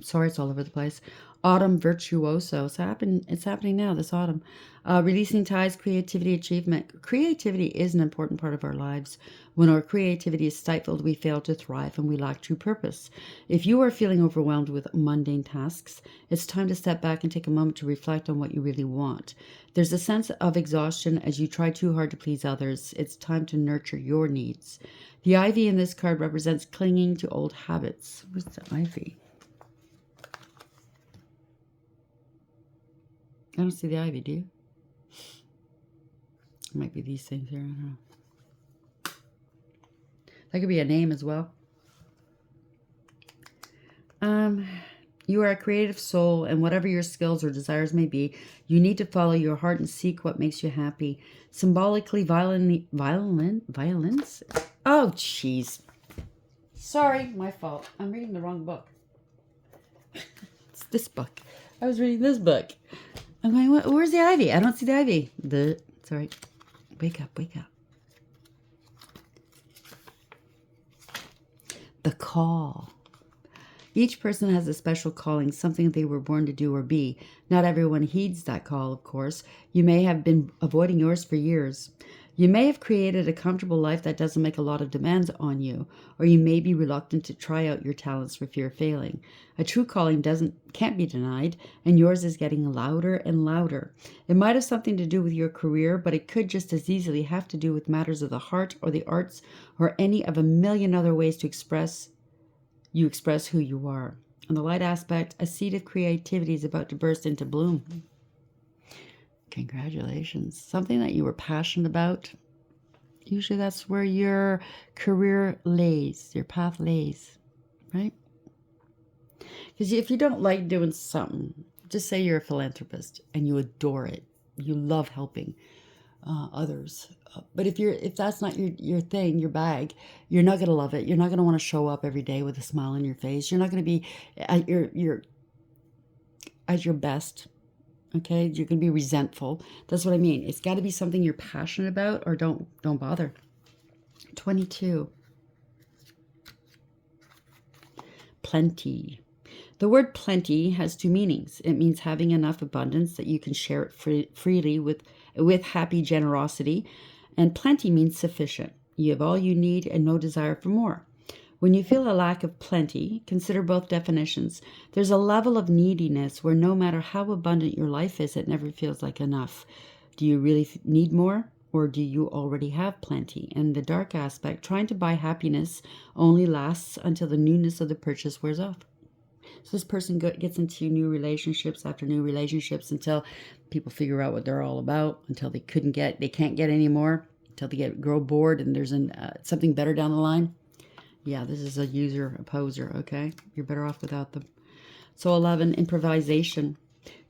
Sorry, it's all over the place. Autumn Virtuoso. It's happening now, this autumn. Releasing ties, creativity, achievement. Creativity is an important part of our lives. When our creativity is stifled, we fail to thrive and we lack true purpose. If you are feeling overwhelmed with mundane tasks, it's time to step back and take a moment to reflect on what you really want. There's a sense of exhaustion as you try too hard to please others. It's time to nurture your needs. The ivy in this card represents clinging to old habits. Where's the ivy? I don't see the ivy, do you? It might be these things here. I don't know. That could be a name as well. You are a creative soul, and whatever your skills or desires may be, you need to follow your heart and seek what makes you happy. Symbolically, violence? Oh, jeez. Sorry, my fault. I'm reading the wrong book. It's this book. I was reading this book. I'm going, where's the ivy? I don't see the ivy. Sorry. Wake up, wake up. The call. Each person has a special calling, something they were born to do or be. Not everyone heeds that call, of course. You may have been avoiding yours for years. You may have created a comfortable life that doesn't make a lot of demands on you, or you may be reluctant to try out your talents for fear of failing. A true calling can't be denied, and yours is getting louder and louder. It might have something to do with your career, but it could just as easily have to do with matters of the heart or the arts or any of a million other ways to express who you are. On the light aspect, a seed of creativity is about to burst into bloom. Congratulations. Something that you were passionate about. Usually that's where your career lays, your path lays, right? Because if you don't like doing something, just say you're a philanthropist and you adore it. You love helping others. But if that's not your thing, your bag, you're not going to love it. You're not going to want to show up every day with a smile on your face. You're not going to be at your best. Okay, you're going to be resentful. That's what I mean. It's got to be something you're passionate about, or don't bother. 22. Plenty. The word plenty has two meanings. It means having enough abundance that you can share it freely with happy generosity. And plenty means sufficient. You have all you need and no desire for more. When you feel a lack of plenty, consider both definitions. There's a level of neediness where no matter how abundant your life is, it never feels like enough. Do you really need more, or do you already have plenty? And the dark aspect, trying to buy happiness only lasts until the newness of the purchase wears off. So this person gets into new relationships after new relationships until people figure out what they're all about, until they can't get any more, until they grow bored and there's something better down the line. Yeah, this is a poser, okay? You're better off without them. So 11, improvisation.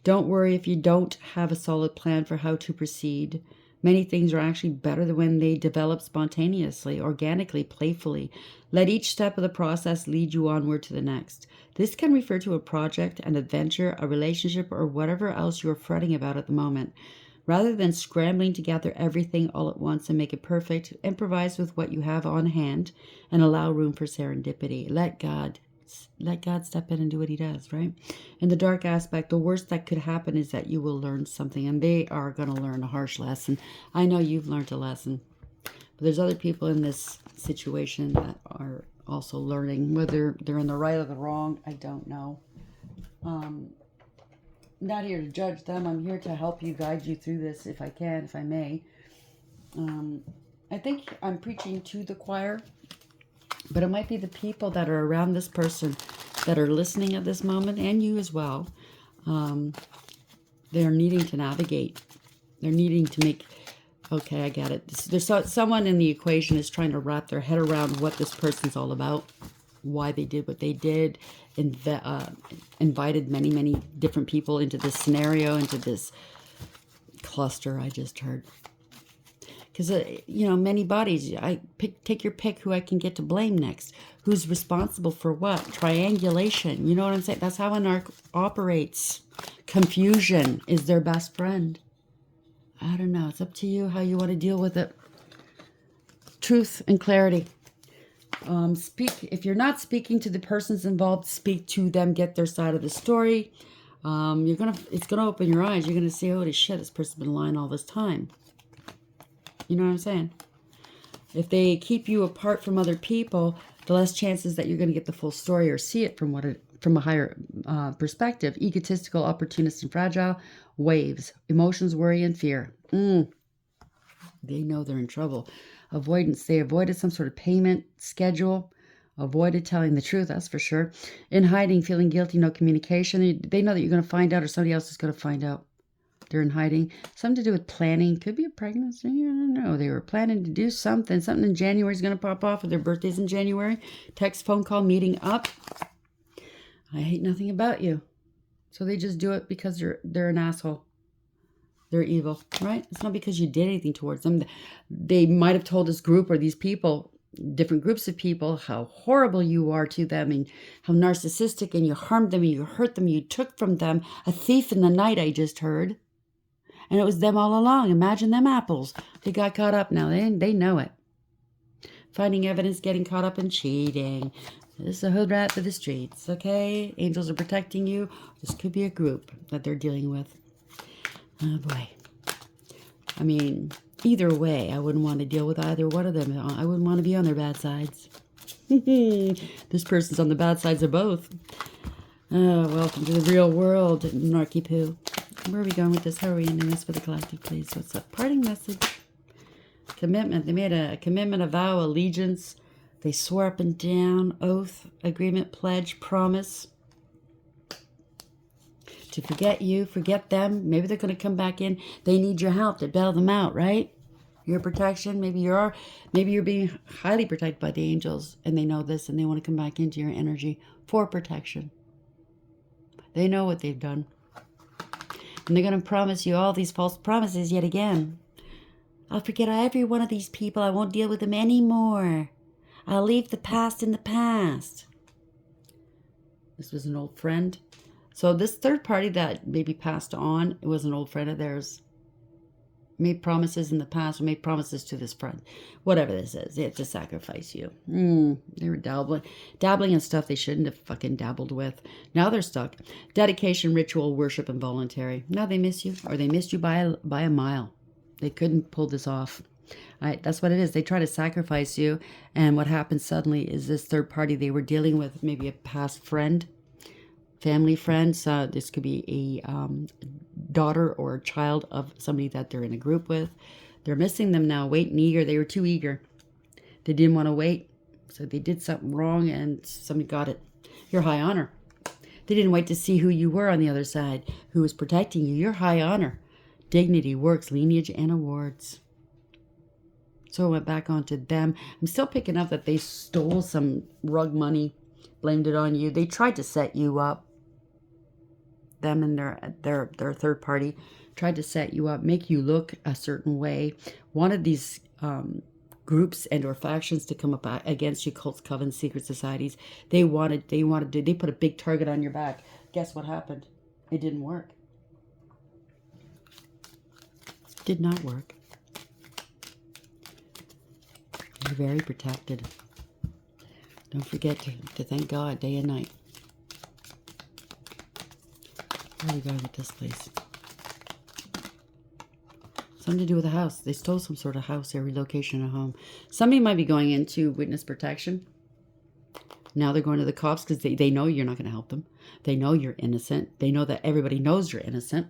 Don't worry if you don't have a solid plan for how to proceed. Many things are actually better than when they develop spontaneously, organically, playfully. Let each step of the process lead you onward to the next. This can refer to a project, an adventure, a relationship, or whatever else you're fretting about at the moment. Rather than scrambling to gather everything all at once and make it perfect, improvise with what you have on hand and allow room for serendipity. Let God step in and do what he does, right? In the dark aspect, the worst that could happen is that you will learn something, and they are going to learn a harsh lesson. I know you've learned a lesson, but there's other people in this situation that are also learning. Whether they're in the right or the wrong, I don't know. Not here to judge them. I'm here to help you, guide you through this if I can, if I may. I think I'm preaching to the choir, but it might be the people that are around this person that are listening at this moment, and you as well. They're needing to navigate. They're needing to make, okay, I get it. There's someone in the equation is trying to wrap their head around what this person's all about, why they did what they did, invited many, many different people into this scenario, into this cluster I just heard. Because, many bodies, take your pick who I can get to blame next. Who's responsible for what? Triangulation. You know what I'm saying? That's how a narc operates. Confusion is their best friend. I don't know. It's up to you how you want to deal with it. Truth and clarity. Speak. If you're not speaking to the persons involved, speak to them. Get their side of the story. It's gonna open your eyes. You're gonna see, holy shit, this person's been lying all this time. You know what I'm saying? If they keep you apart from other people, the less chances that you're gonna get the full story or see it from a higher perspective. Egotistical, opportunist, and fragile. Waves. Emotions, worry, and fear. They know they're in trouble. Avoidance. They avoided some sort of payment schedule. Avoided telling the truth, that's for sure. In hiding, feeling guilty, no communication. They know that you're going to find out or somebody else is going to find out. They're in hiding. Something to do with planning. Could be a pregnancy. I don't know. They were planning to do something. Something in January is going to pop off. With their birthdays in January. Text, phone call, meeting up. I hate nothing about you. So they just do it because they're an asshole. They're evil, right? It's not because you did anything towards them. They might have told this group or these people, different groups of people, how horrible you are to them and how narcissistic, and you harmed them and you hurt them, you took from them. A thief in the night, I just heard. And it was them all along. Imagine them apples. They got caught up now. They know it. Finding evidence, getting caught up in cheating. This is a hood rat for the streets, okay? Angels are protecting you. This could be a group that they're dealing with. Oh, boy. I mean, either way, I wouldn't want to deal with either one of them. I wouldn't want to be on their bad sides. This person's on the bad sides of both. Oh, welcome to the real world, narky poo. Where are we going with this? How are we ending this for the collective, please? What's up? Parting message. Commitment. They made a commitment, a vow, allegiance. They swore up and down. Oath, agreement, pledge, promise. To forget you, forget them. Maybe they're going to come back in. They need your help to bail them out, right? Your protection. Maybe you're being highly protected by the angels, and they know this, and they want to come back into your energy for protection. They know what they've done. And they're going to promise you all these false promises yet again. I'll forget every one of these people. I won't deal with them anymore. I'll leave the past in the past. This was an old friend. So this third party that maybe passed on, it was an old friend of theirs. Made promises in the past, or made promises to this friend. Whatever this is, they have to sacrifice you. They were dabbling in stuff they shouldn't have fucking dabbled with. Now they're stuck. Dedication, ritual, worship, and voluntary. Now they miss you, or they missed you by a mile. They couldn't pull this off. That's what it is. They try to sacrifice you, and what happens suddenly is this third party they were dealing with, maybe a past friend, family friends. This could be a daughter or a child of somebody that they're in a group with. They're missing them now, waiting, eager. They were too eager. They didn't want to wait, so they did something wrong, and somebody got it. Your high honor. They didn't wait to see who you were on the other side, who was protecting you. Your high honor, dignity, works, lineage, and awards. So it went back onto them. I'm still picking up that they stole some rug money, blamed it on you. They tried to set you up. Them and their third party tried to set you up, make you look a certain way. Wanted these groups and or factions to come up against you, cults, covens, secret societies. They put a big target on your back. Guess what happened? It didn't work. Did not work. You're very protected. Don't forget to thank God day and night. Where are we going with this, please? Something to do with a house. They stole some sort of house or relocation of home. Somebody might be going into witness protection. Now they're going to the cops because they know you're not going to help them. They know you're innocent. They know that everybody knows you're innocent.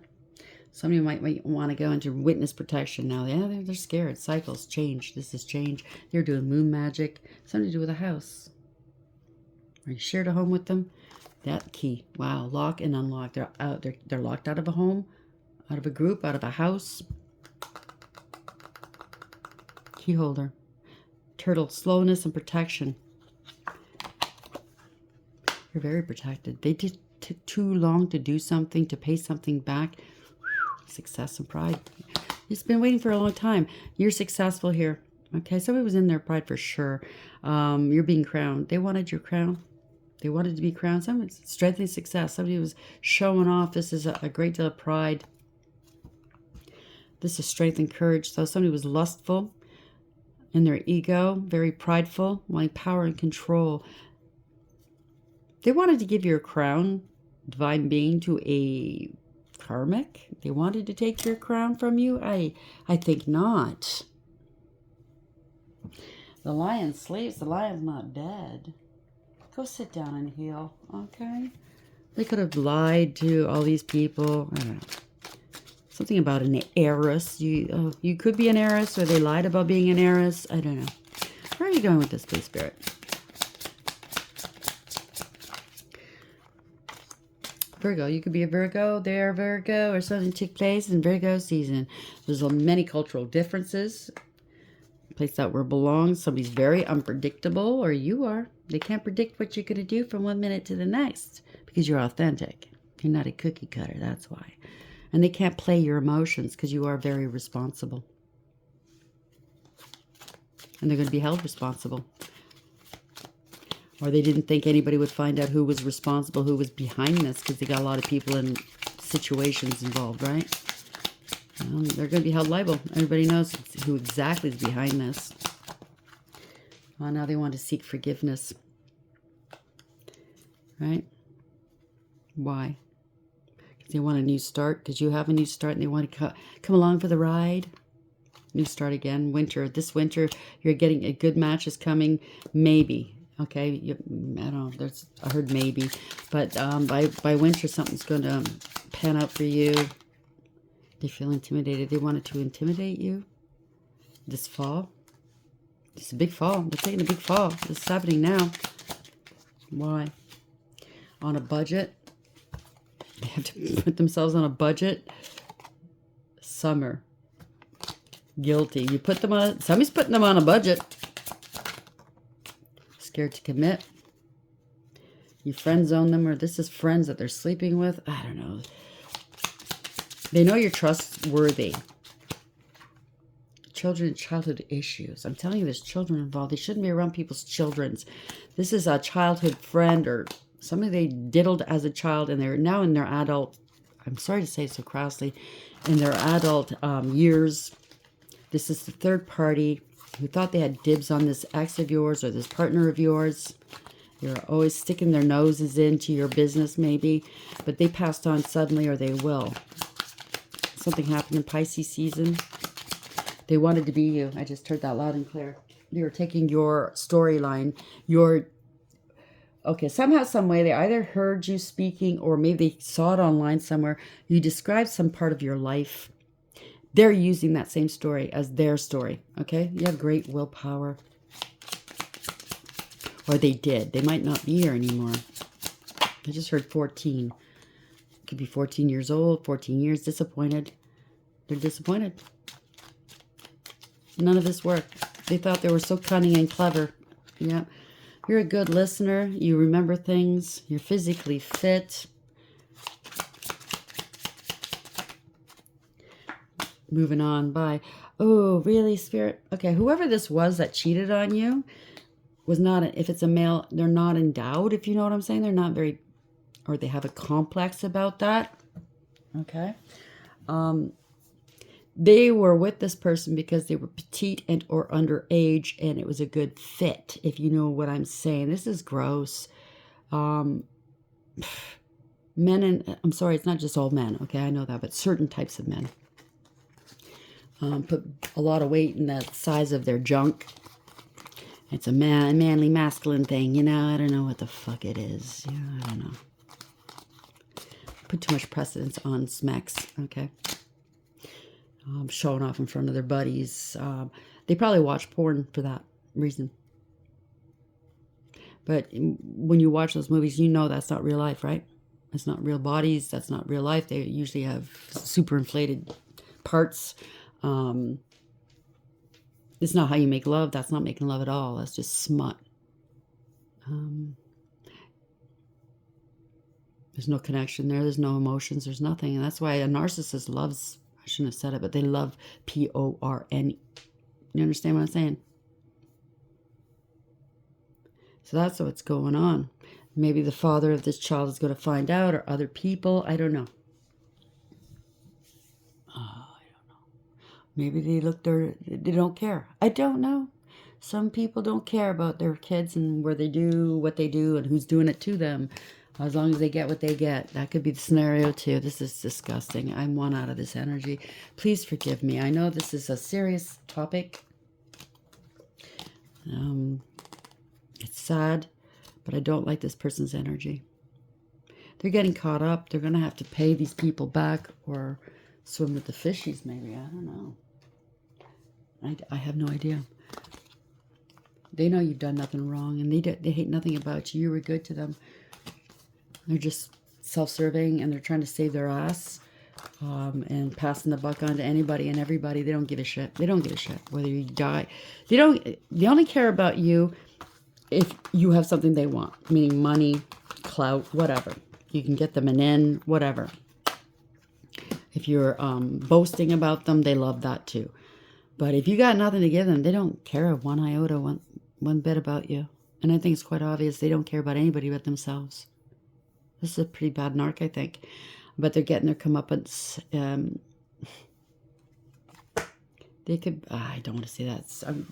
Somebody might want to go into witness protection now. Yeah, they're scared. Cycles, change. This is change. They're doing moon magic. Something to do with a house. Are you shared a home with them? That key. Wow. Lock and unlock. They're out. They're locked out of a home, out of a group, out of a house. Key holder. Turtle. Slowness and protection. You're very protected. They took too long to do something, to pay something back. Success and pride. You've been waiting for a long time. You're successful here. Okay, somebody was in their pride for sure. You're being crowned. They wanted your crown. They wanted to be crowned. Somebody strengthening success. Somebody was showing off. This is a great deal of pride. This is strength and courage. So somebody was lustful in their ego, very prideful, wanting power and control. They wanted to give your crown, divine being, to a karmic. They wanted to take your crown from you. I think not. The lion sleeps. The lion's not dead. Go sit down and heal, okay? They could have lied to all these people. I don't know. Something about an heiress. You could be an heiress, or they lied about being an heiress. I don't know. Where are you going with this, please, Spirit? Virgo. You could be a Virgo. They're Virgo, or something took place in Virgo season. There's many cultural differences. Place that where it belongs. Somebody's very unpredictable, or you are. They can't predict what you're going to do from one minute to the next because you're authentic. You're not a cookie cutter, that's why. And they can't play your emotions because you are very responsible. And they're going to be held responsible. Or they didn't think anybody would find out who was responsible, who was behind this, because they got a lot of people in situations involved, right? They're going to be held liable. Everybody knows who exactly is behind this. Well, now they want to seek forgiveness. Right? Why? Because they want a new start. Because you have a new start and they want to come along for the ride. New start again. Winter. This winter, you're getting a good match is coming. Maybe. Okay? I don't know. I heard maybe. But by winter, something's going to pan out for you. They feel intimidated. They wanted to intimidate you. This fall. It's a big fall. They're taking a big fall. This is happening now. Why? On a budget. They have to put themselves on a budget. Summer. Guilty. You put them on. Somebody's putting them on a budget. Scared to commit. You friend zone them, or this is friends that they're sleeping with. I don't know. They know you're trustworthy. Children and childhood issues. I'm telling you, there's children involved. They shouldn't be around people's children's. This is a childhood friend or somebody they diddled as a child, and they're now in their adult, I'm sorry to say it so crassly, in their adult years. This is the third party who thought they had dibs on this ex of yours or this partner of yours. They're always sticking their noses into your business maybe, but they passed on suddenly, or they will. Something happened in Pisces season. They wanted to be you. I just heard that loud and clear. They were taking your storyline, okay, somehow, some way, they either heard you speaking or maybe they saw it online somewhere. You described some part of your life. They're using that same story as their story, okay? You have great willpower. Or they did. They might not be here anymore. I just heard 14. Could be 14 years old, 14 years, disappointed. They're disappointed. None of this worked. They thought they were so cunning and clever. Yeah. You're a good listener. You remember things. You're physically fit. Moving on. Bye. Oh, really, Spirit? Okay, whoever this was that cheated on you was not, if it's a male, they're not endowed, if you know what I'm saying. They're not very, or they have a complex about that. Okay. They were with this person because they were petite and or underage, and it was a good fit, if you know what I'm saying. This is gross. Men and, I'm sorry, it's not just all men, okay, I know that, but certain types of men put a lot of weight in the size of their junk. It's a manly, masculine thing, you know. I don't know what the fuck it is. Yeah, I don't know. Put too much precedence on smacks, okay? Showing off in front of their buddies. They probably watch porn for that reason. But when you watch those movies, you know that's not real life, right? It's not real bodies. That's not real life. They usually have super inflated parts. It's not how you make love. That's not making love at all. That's just smut. There's no connection there. There's no emotions. There's nothing. And that's why a narcissist loves, I shouldn't have said it, but they love porn. You understand what I'm saying? So that's what's going on. Maybe the father of this child is going to find out, or other people. I don't know. Maybe they don't care. I don't know. Some people don't care about their kids and where they do, what they do, and who's doing it to them. As long as they get what they get. That could be the scenario too. This is disgusting. I'm one out of this energy. Please forgive me. I know this is a serious topic. It's sad, but I don't like this person's energy. They're getting caught up. They're going to have to pay these people back or swim with the fishies maybe. I don't know. I have no idea. They know you've done nothing wrong, and they hate nothing about you. You were good to them. They're just self-serving, and they're trying to save their ass and passing the buck on to anybody and everybody. They don't give a shit. They don't give a shit whether you die. They only care about you if you have something they want, meaning money, clout, whatever. You can get them an end, whatever. If you're boasting about them, they love that too. But if you got nothing to give them, they don't care one iota, one bit about you. And I think it's quite obvious they don't care about anybody but themselves. This is a pretty bad narc, I think. But they're getting their comeuppance. They could... I don't want to say that.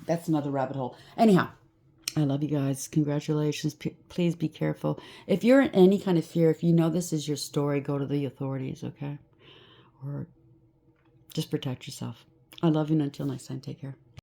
That's another rabbit hole. Anyhow, I love you guys. Congratulations. Please be careful. If you're in any kind of fear, if you know this is your story, go to the authorities, okay? Or just protect yourself. I love you, and until next time, take care.